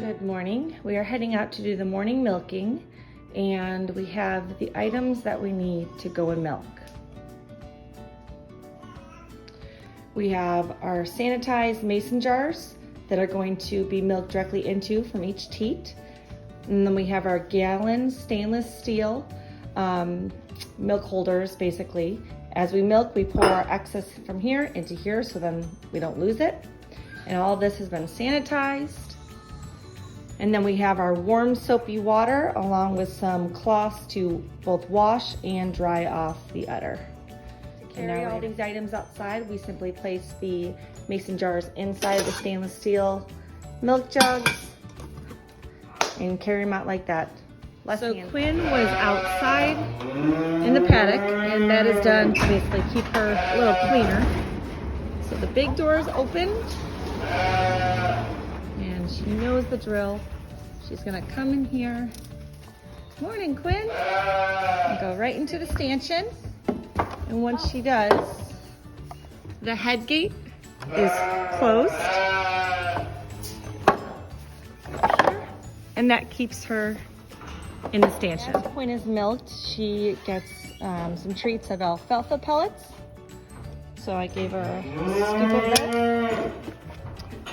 Good morning. We are heading out to do the morning milking, and we have the items that we need to go and milk. We have our sanitized mason jars that are going to be milked directly into from each teat. And then we have our gallon stainless steel milk holders, basically. As we milk, we pour our excess from here into here so then we don't lose it. And all of this has been sanitized. And then we have our warm soapy water along with some cloths to both wash and dry off the udder. To carry all these items outside, we simply place the mason jars inside the stainless steel milk jugs and carry them out like that. So Quinn was outside in the paddock, and that is done to basically keep her a little cleaner. So the big door is opened, and she knows the drill. She's gonna come in here. Morning, Quinn. And go right into the stanchion. And once she does, the head gate is closed. And that keeps her in the stanchion. As Quinn is milked, she gets some treats of alfalfa pellets. So I gave her a scoop of that.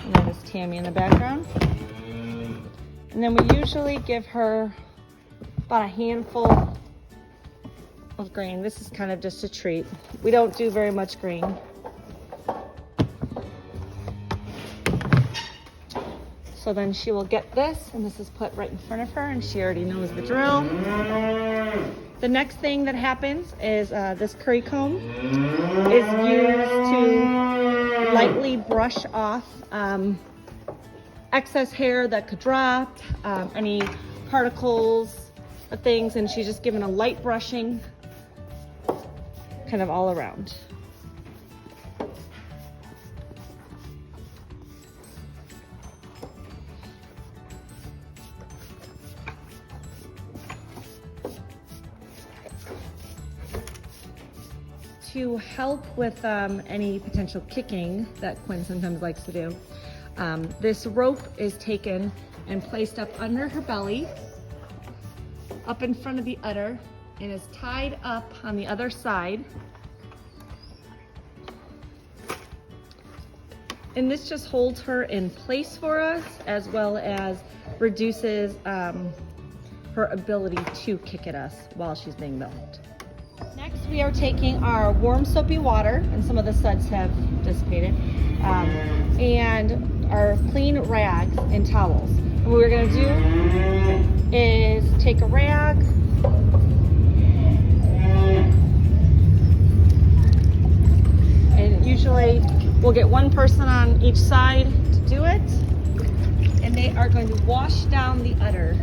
And that is Tammy in the background. And then we usually give her about a handful of grain. This is kind of just a treat. We don't do very much grain. So then she will get this, and this is put right in front of her, and she already knows the drill. The next thing that happens is this curry comb is used to lightly brush off excess hair that could drop, any particles of things, and she's just given a light brushing kind of all around. To help with any potential kicking that Quinn sometimes likes to do, this rope is taken and placed up under her belly, up in front of the udder, and is tied up on the other side. And this just holds her in place for us, as well as reduces her ability to kick at us while she's being milked. Next, we are taking our warm soapy water, and some of the suds have dissipated, and our clean rags and towels. And what we're gonna do is take a rag and usually we'll get one person on each side to do it, and they are going to wash down the udder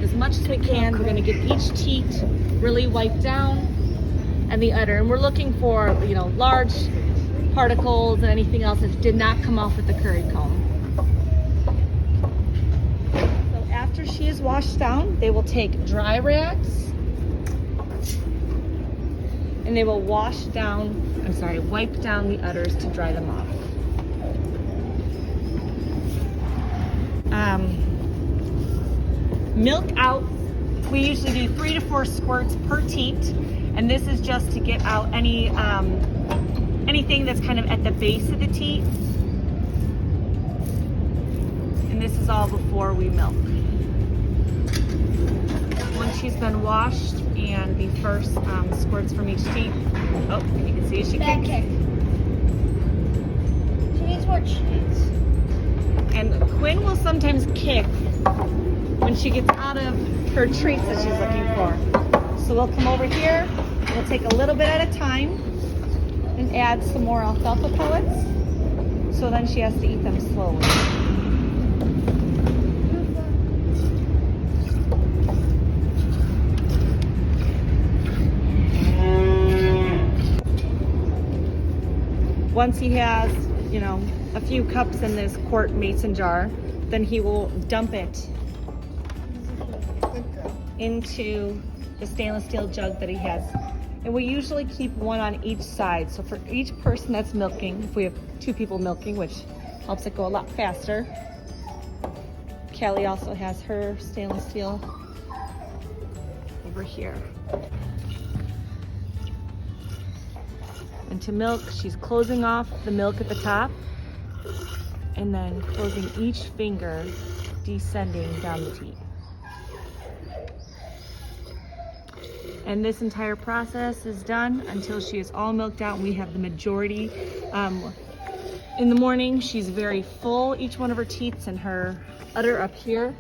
as much as we can. We're gonna get each teat really wiped down and the udder, and we're looking for, you know, large particles and anything else that did not come off with the curry comb. So after she is washed down, they will take dry rags and they will wipe down the udders to dry them off. Milk out, we usually do 3 to 4 squirts per teat, and this is just to get out any anything that's kind of at the base of the teat. And this is all before we milk. Once she's been washed and the first squirts from each teat, oh, you can see she kicks. She needs more cheese. And Quinn will sometimes kick when she gets out of her treats that she's looking for. So we'll come over here, we'll take a little bit at a time and add some more alfalfa pellets. So then she has to eat them slowly. Once he has, you know, a few cups in this quart mason jar, then he will dump it into the stainless steel jug that he has. And we usually keep one on each side. So for each person that's milking, if we have 2 people milking, which helps it go a lot faster, Callie also has her stainless steel over here. And to milk, she's closing off the milk at the top and then closing each finger, descending down the teat. And this entire process is done until she is all milked out and we have the majority. In the morning, she's very full, each one of her teats, and her udder up here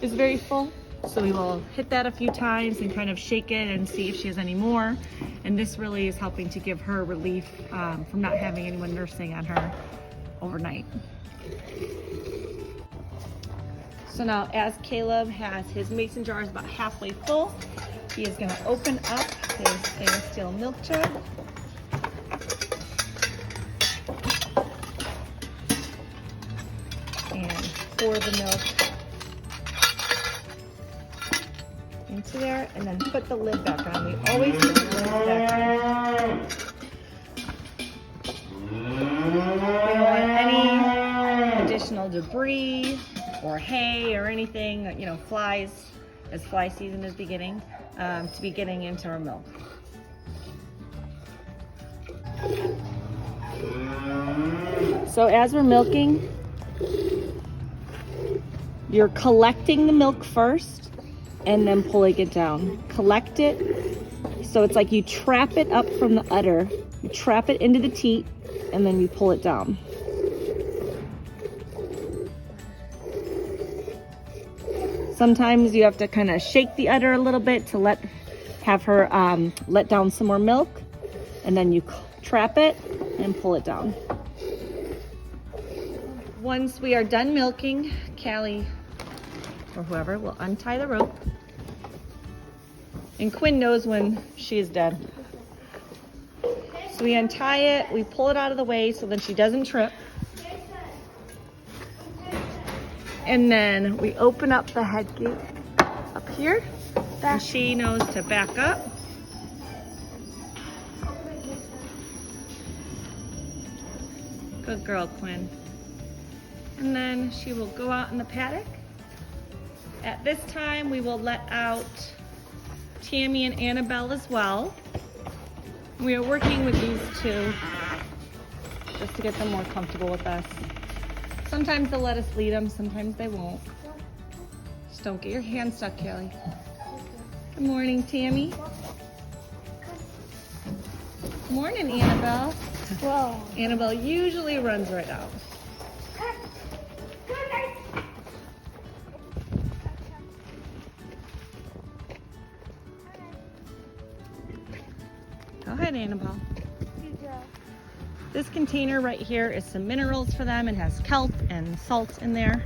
is very full. So we will hit that a few times and kind of shake it and see if she has any more. And this really is helping to give her relief from not having anyone nursing on her overnight. So now as Caleb has his mason jars about halfway full, he is going to open up his stainless steel milk jug. And pour the milk into there and then put the lid back on. We always put the lid back on. We don't want any additional debris or hay or anything, you know, flies, as fly season is beginning, to be getting into our milk. So as we're milking, you're collecting the milk first and then pulling it down. Collect it, so it's like you trap it up from the udder, you trap it into the teat, and then you pull it down. Sometimes you have to kind of shake the udder a little bit to have her let down some more milk, and then you trap it and pull it down. Once we are done milking, Callie or whoever will untie the rope. And Quinn knows when she is dead. So we untie it, we pull it out of the way so then she doesn't trip. And then we open up the head gate up here. And she knows to back up. Good girl, Quinn. And then she will go out in the paddock. At this time, we will let out Tammy and Annabelle as well. We are working with these two just to get them more comfortable with us. Sometimes they'll let us lead them, sometimes they won't. Just don't get your hand stuck, Callie. Good morning, Tammy. Good morning, Annabelle. Whoa. Annabelle usually runs right out. Go ahead, Annabelle. This container right here is some minerals for them. It has kelp and salt in there.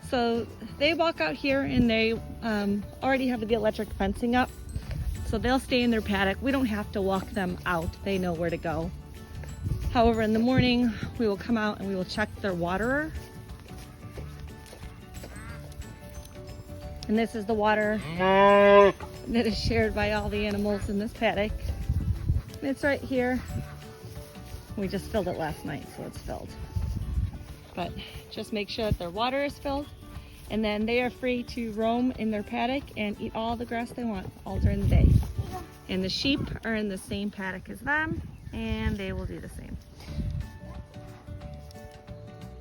So they walk out here and they already have the electric fencing up. So they'll stay in their paddock. We don't have to walk them out. They know where to go. However, in the morning, we will come out and we will check their waterer. And this is the water that is shared by all the animals in this paddock. And it's right here. We just filled it last night, so it's filled. But just make sure that their water is filled, and then they are free to roam in their paddock and eat all the grass they want all during the day. And the sheep are in the same paddock as them, and they will do the same.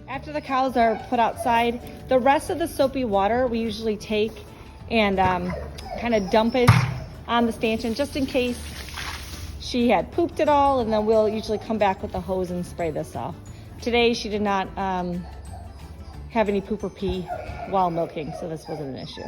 After the cows are put outside, the rest of the soapy water we usually take and kind of dump it on the stanchion just in case she had pooped it all, and then we'll usually come back with a hose and spray this off. Today she did not have any poop or pee while milking, so this wasn't an issue.